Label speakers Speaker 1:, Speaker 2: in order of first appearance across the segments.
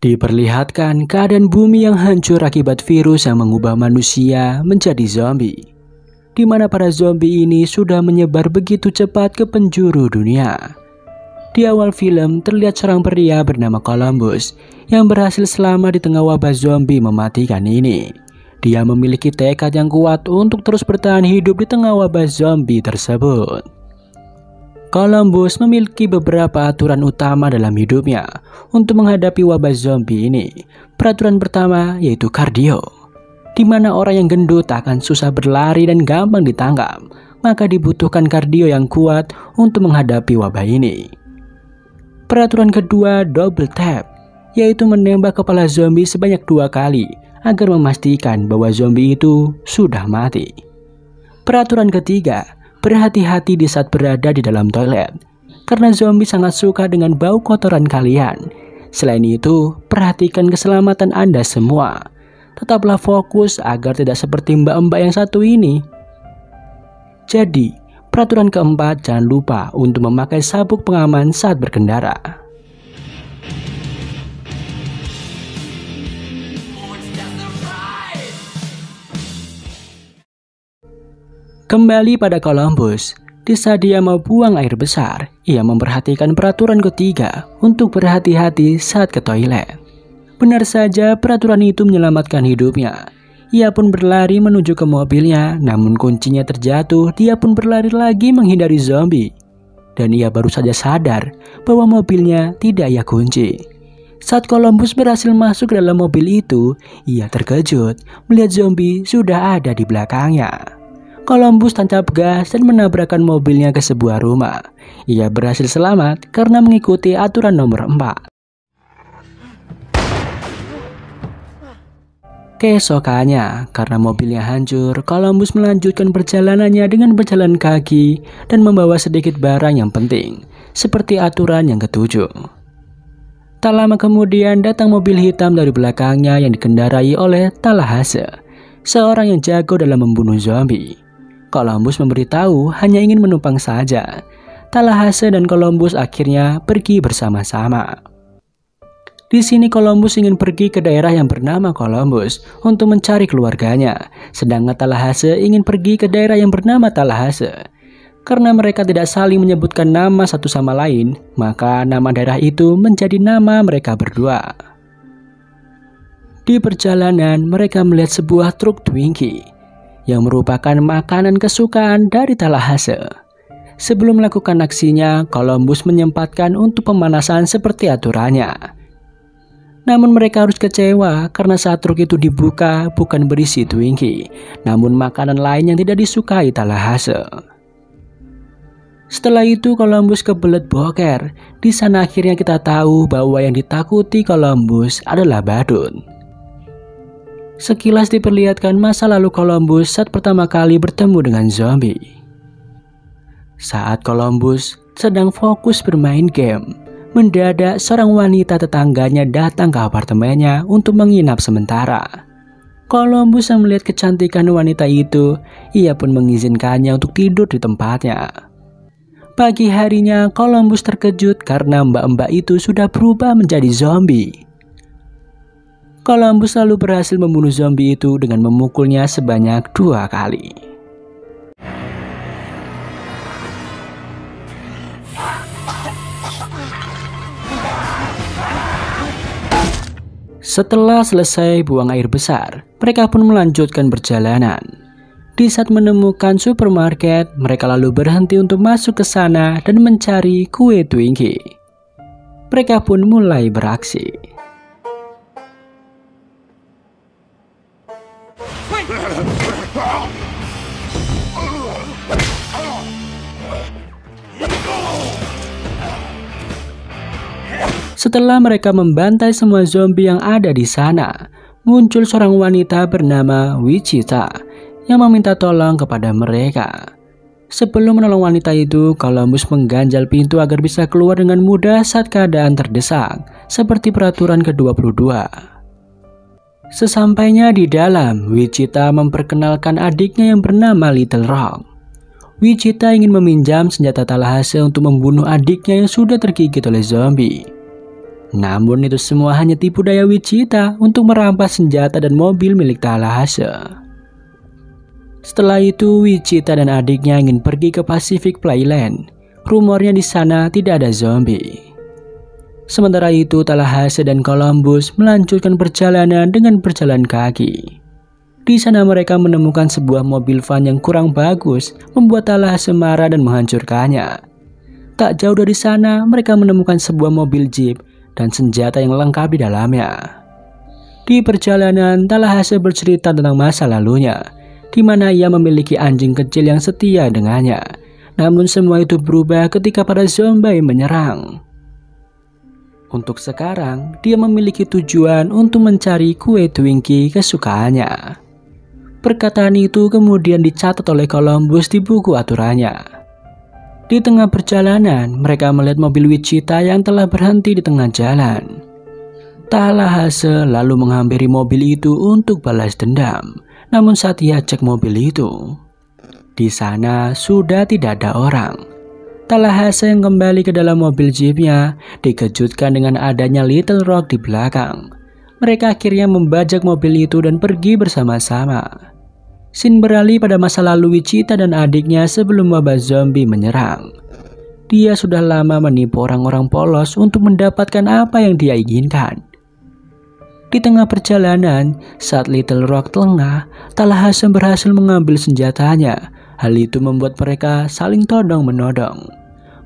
Speaker 1: Diperlihatkan keadaan bumi yang hancur akibat virus yang mengubah manusia menjadi zombie, di mana para zombie ini sudah menyebar begitu cepat ke penjuru dunia. Di awal film terlihat seorang pria bernama Columbus yang berhasil selamat di tengah wabah zombie mematikan ini. Dia memiliki tekad yang kuat untuk terus bertahan hidup di tengah wabah zombie tersebut. Columbus memiliki beberapa aturan utama dalam hidupnya untuk menghadapi wabah zombie ini. Peraturan pertama yaitu kardio, di mana orang yang gendut akan susah berlari dan gampang ditangkap, maka dibutuhkan kardio yang kuat untuk menghadapi wabah ini. Peraturan kedua double tap, yaitu menembak kepala zombie sebanyak 2 kali agar memastikan bahwa zombie itu sudah mati. Peraturan ketiga, berhati-hati di saat berada di dalam toilet, karena zombie sangat suka dengan bau kotoran kalian. Selain itu, perhatikan keselamatan Anda semua. Tetaplah fokus agar tidak seperti mbak-mbak yang satu ini. Jadi, peraturan keempat, jangan lupa untuk memakai sabuk pengaman saat berkendara. Kembali pada Columbus, di saat dia mau buang air besar, ia memperhatikan peraturan ketiga untuk berhati-hati saat ke toilet. Benar saja, peraturan itu menyelamatkan hidupnya. Ia pun berlari menuju ke mobilnya, namun kuncinya terjatuh. Dia pun berlari lagi menghindari zombie. Dan ia baru saja sadar bahwa mobilnya tidak ia kunci. Saat Columbus berhasil masuk ke dalam mobil itu, ia terkejut melihat zombie sudah ada di belakangnya. Columbus tancap gas dan menabrakkan mobilnya ke sebuah rumah. Ia berhasil selamat karena mengikuti aturan nomor 4. Keesokannya, karena mobilnya hancur, Columbus melanjutkan perjalanannya dengan berjalan kaki dan membawa sedikit barang yang penting, seperti aturan yang ketujuh. Tak lama kemudian datang mobil hitam dari belakangnya yang dikendarai oleh Tallahassee, seorang yang jago dalam membunuh zombie. Columbus memberitahu hanya ingin menumpang saja. Tallahassee dan Columbus akhirnya pergi bersama-sama. Di sini Columbus ingin pergi ke daerah yang bernama Columbus untuk mencari keluarganya, sedangkan Tallahassee ingin pergi ke daerah yang bernama Tallahassee. Karena mereka tidak saling menyebutkan nama satu sama lain, maka nama daerah itu menjadi nama mereka berdua. Di perjalanan, mereka melihat sebuah truk Twinkie yang merupakan makanan kesukaan dari Tallahassee. Sebelum melakukan aksinya, Columbus menyempatkan untuk pemanasan seperti aturannya. Namun mereka harus kecewa karena saat truk itu dibuka bukan berisi Twinkie, namun makanan lain yang tidak disukai Tallahassee. Setelah itu Columbus kebelet boker. Di sana akhirnya kita tahu bahwa yang ditakuti Columbus adalah badut. Sekilas diperlihatkan masa lalu Columbus saat pertama kali bertemu dengan zombie. Saat Columbus sedang fokus bermain game, mendadak seorang wanita tetangganya datang ke apartemennya untuk menginap sementara. Columbus yang melihat kecantikan wanita itu, ia pun mengizinkannya untuk tidur di tempatnya. Pagi harinya Columbus terkejut karena mbak-mbak itu sudah berubah menjadi zombie. Columbus lalu berhasil membunuh zombie itu dengan memukulnya sebanyak 2 kali. Setelah selesai buang air besar, mereka pun melanjutkan perjalanan. Di saat menemukan supermarket, mereka lalu berhenti untuk masuk ke sana dan mencari kue Twinkie. Mereka pun mulai beraksi. Setelah mereka membantai semua zombie yang ada di sana, muncul seorang wanita bernama Wichita yang meminta tolong kepada mereka. Sebelum menolong wanita itu, Columbus mengganjal pintu agar bisa keluar dengan mudah saat keadaan terdesak, seperti peraturan ke-22. Sesampainya di dalam, Wichita memperkenalkan adiknya yang bernama Little Rock. Wichita ingin meminjam senjata Tallahassee untuk membunuh adiknya yang sudah tergigit oleh zombie. Namun itu semua hanya tipu daya Wichita untuk merampas senjata dan mobil milik Talahase. Setelah itu, Wichita dan adiknya ingin pergi ke Pacific Playland. Rumornya di sana tidak ada zombie. Sementara itu, Talahase dan Columbus melanjutkan perjalanan dengan berjalan kaki. Di sana mereka menemukan sebuah mobil van yang kurang bagus, membuat Talahase marah dan menghancurkannya. Tak jauh dari sana, mereka menemukan sebuah mobil jeep dan senjata yang lengkap di dalamnya. Di perjalanan, Talahase bercerita tentang masa lalunya, di mana ia memiliki anjing kecil yang setia dengannya. Namun semua itu berubah ketika para zombie menyerang. Untuk sekarang, dia memiliki tujuan untuk mencari kue Twinkie kesukaannya. Perkataan itu kemudian dicatat oleh Columbus di buku aturannya. Di tengah perjalanan, mereka melihat mobil Wichita yang telah berhenti di tengah jalan. Talahase lalu menghampiri mobil itu untuk balas dendam. Namun saat ia cek mobil itu, di sana sudah tidak ada orang. Talahase yang kembali ke dalam mobil jeepnya dikejutkan dengan adanya Little Rock di belakang. Mereka akhirnya membajak mobil itu dan pergi bersama-sama. Scene beralih pada masa lalu Wichita dan adiknya sebelum wabah zombie menyerang. Dia sudah lama menipu orang-orang polos untuk mendapatkan apa yang dia inginkan. Di tengah perjalanan, saat Little Rock lengah, Talahase berhasil mengambil senjatanya. Hal itu membuat mereka saling todong-menodong.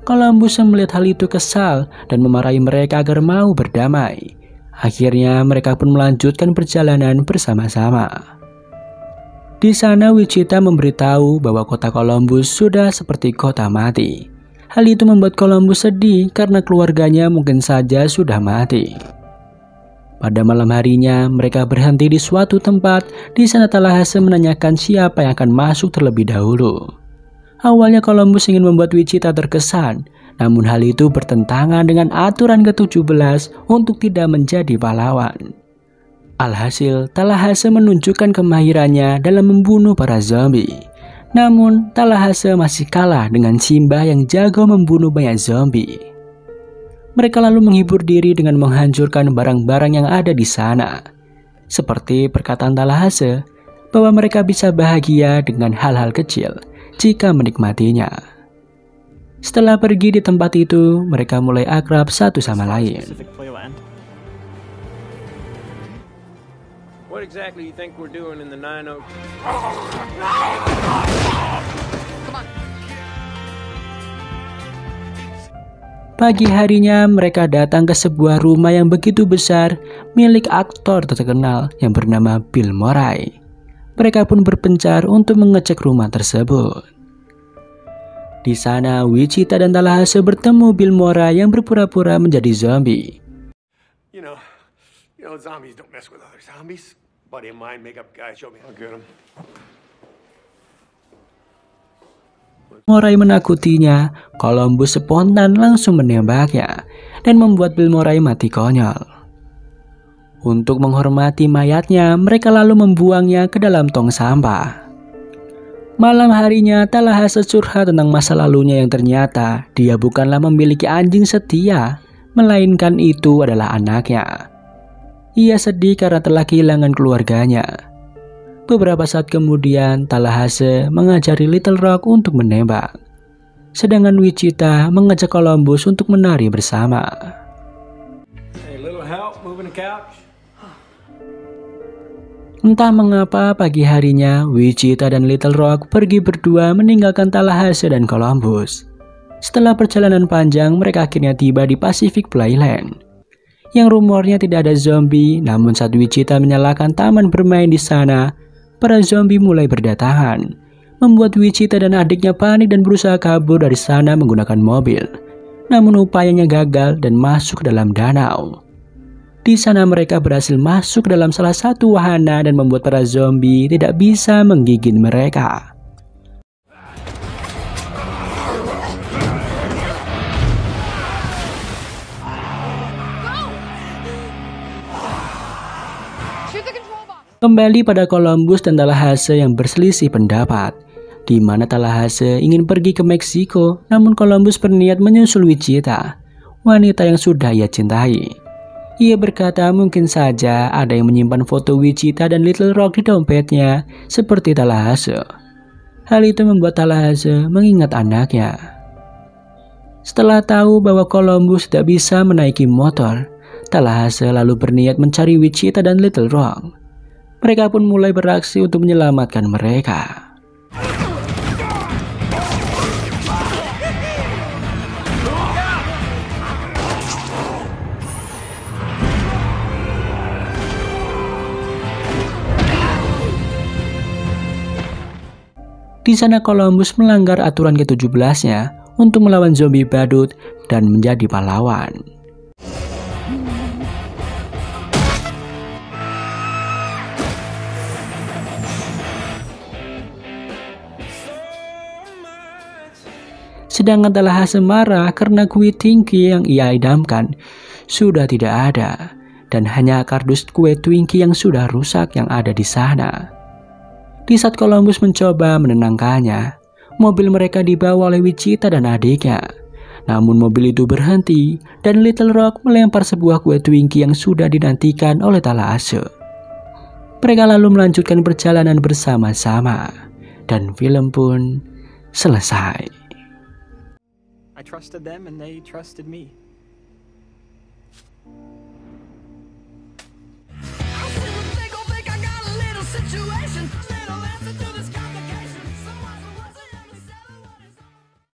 Speaker 1: Columbus yang melihat hal itu kesal dan memarahi mereka agar mau berdamai. Akhirnya mereka pun melanjutkan perjalanan bersama-sama. Di sana Wichita memberitahu bahwa kota Columbus sudah seperti kota mati. Hal itu membuat Columbus sedih karena keluarganya mungkin saja sudah mati. Pada malam harinya, mereka berhenti di suatu tempat. Di sana Talahase menanyakan siapa yang akan masuk terlebih dahulu. Awalnya Columbus ingin membuat Wichita terkesan, namun hal itu bertentangan dengan aturan ke-17 untuk tidak menjadi pahlawan. Alhasil, Talahase menunjukkan kemahirannya dalam membunuh para zombie. Namun, Talahase masih kalah dengan Simba yang jago membunuh banyak zombie. Mereka lalu menghibur diri dengan menghancurkan barang-barang yang ada di sana. Seperti perkataan Talahase, bahwa mereka bisa bahagia dengan hal-hal kecil jika menikmatinya. Setelah pergi di tempat itu, mereka mulai akrab satu sama lain.
Speaker 2: What exactly you think we're doing in the 9 Oaks?
Speaker 1: Pagi harinya mereka datang ke sebuah rumah yang begitu besar milik aktor terkenal yang bernama Bill Murray. Mereka pun berpencar untuk mengecek rumah tersebut. Di sana Wichita dan Talahase bertemu Bill Murray yang berpura-pura menjadi zombie.
Speaker 2: You know, zombies don't mess with other zombies. Buddy of mine, makeup guy, show me how to get them.
Speaker 1: Murray menakutinya. Columbus spontan langsung menembaknya dan membuat Bill Murray mati konyol. Untuk menghormati mayatnya, mereka lalu membuangnya ke dalam tong sampah. Malam harinya, Talahase curhat tentang masa lalunya yang ternyata dia bukanlah memiliki anjing setia, melainkan itu adalah anaknya. Ia sedih karena telah kehilangan keluarganya. Beberapa saat kemudian, Talahase mengajari Little Rock untuk menembak. Sedangkan Wichita mengajak Columbus untuk menari bersama.
Speaker 2: Hey, little help moving the couch?
Speaker 1: Entah mengapa pagi harinya, Wichita dan Little Rock pergi berdua meninggalkan Talahase dan Columbus. Setelah perjalanan panjang, mereka akhirnya tiba di Pacific Playland. Yang rumornya tidak ada zombie, namun saat Wichita menyalakan taman bermain di sana, para zombie mulai berdatangan, membuat Wichita dan adiknya panik dan berusaha kabur dari sana menggunakan mobil. Namun upayanya gagal dan masuk ke dalam danau. Di sana mereka berhasil masuk dalam salah satu wahana dan membuat para zombie tidak bisa menggigit mereka. Kembali pada Columbus dan Talahase yang berselisih pendapat, di mana Talahase ingin pergi ke Meksiko, namun Columbus berniat menyusul Wichita, wanita yang sudah ia cintai. Ia berkata mungkin saja ada yang menyimpan foto Wichita dan Little Rock di dompetnya seperti Tallahassee. Hal itu membuat Tallahassee mengingat anaknya. Setelah tahu bahwa Columbus tidak bisa menaiki motor, Tallahassee lalu berniat mencari Wichita dan Little Rock. Mereka pun mulai beraksi untuk menyelamatkan mereka. Di sana Columbus melanggar aturan ke-17-nya untuk melawan zombie badut dan menjadi pahlawan. Sedangkan Tallahassee marah karena kue Twinkie yang ia idamkan sudah tidak ada dan hanya kardus kue Twinkie yang sudah rusak yang ada di sana. Di saat Columbus mencoba menenangkannya, mobil mereka dibawa oleh Wichita dan adiknya. Namun mobil itu berhenti dan Little Rock melempar sebuah kue Twinkie yang sudah dinantikan oleh Tallahassee. Mereka lalu melanjutkan perjalanan bersama-sama dan film pun selesai.
Speaker 3: I trusted them and they trusted me. I think I got a little situation.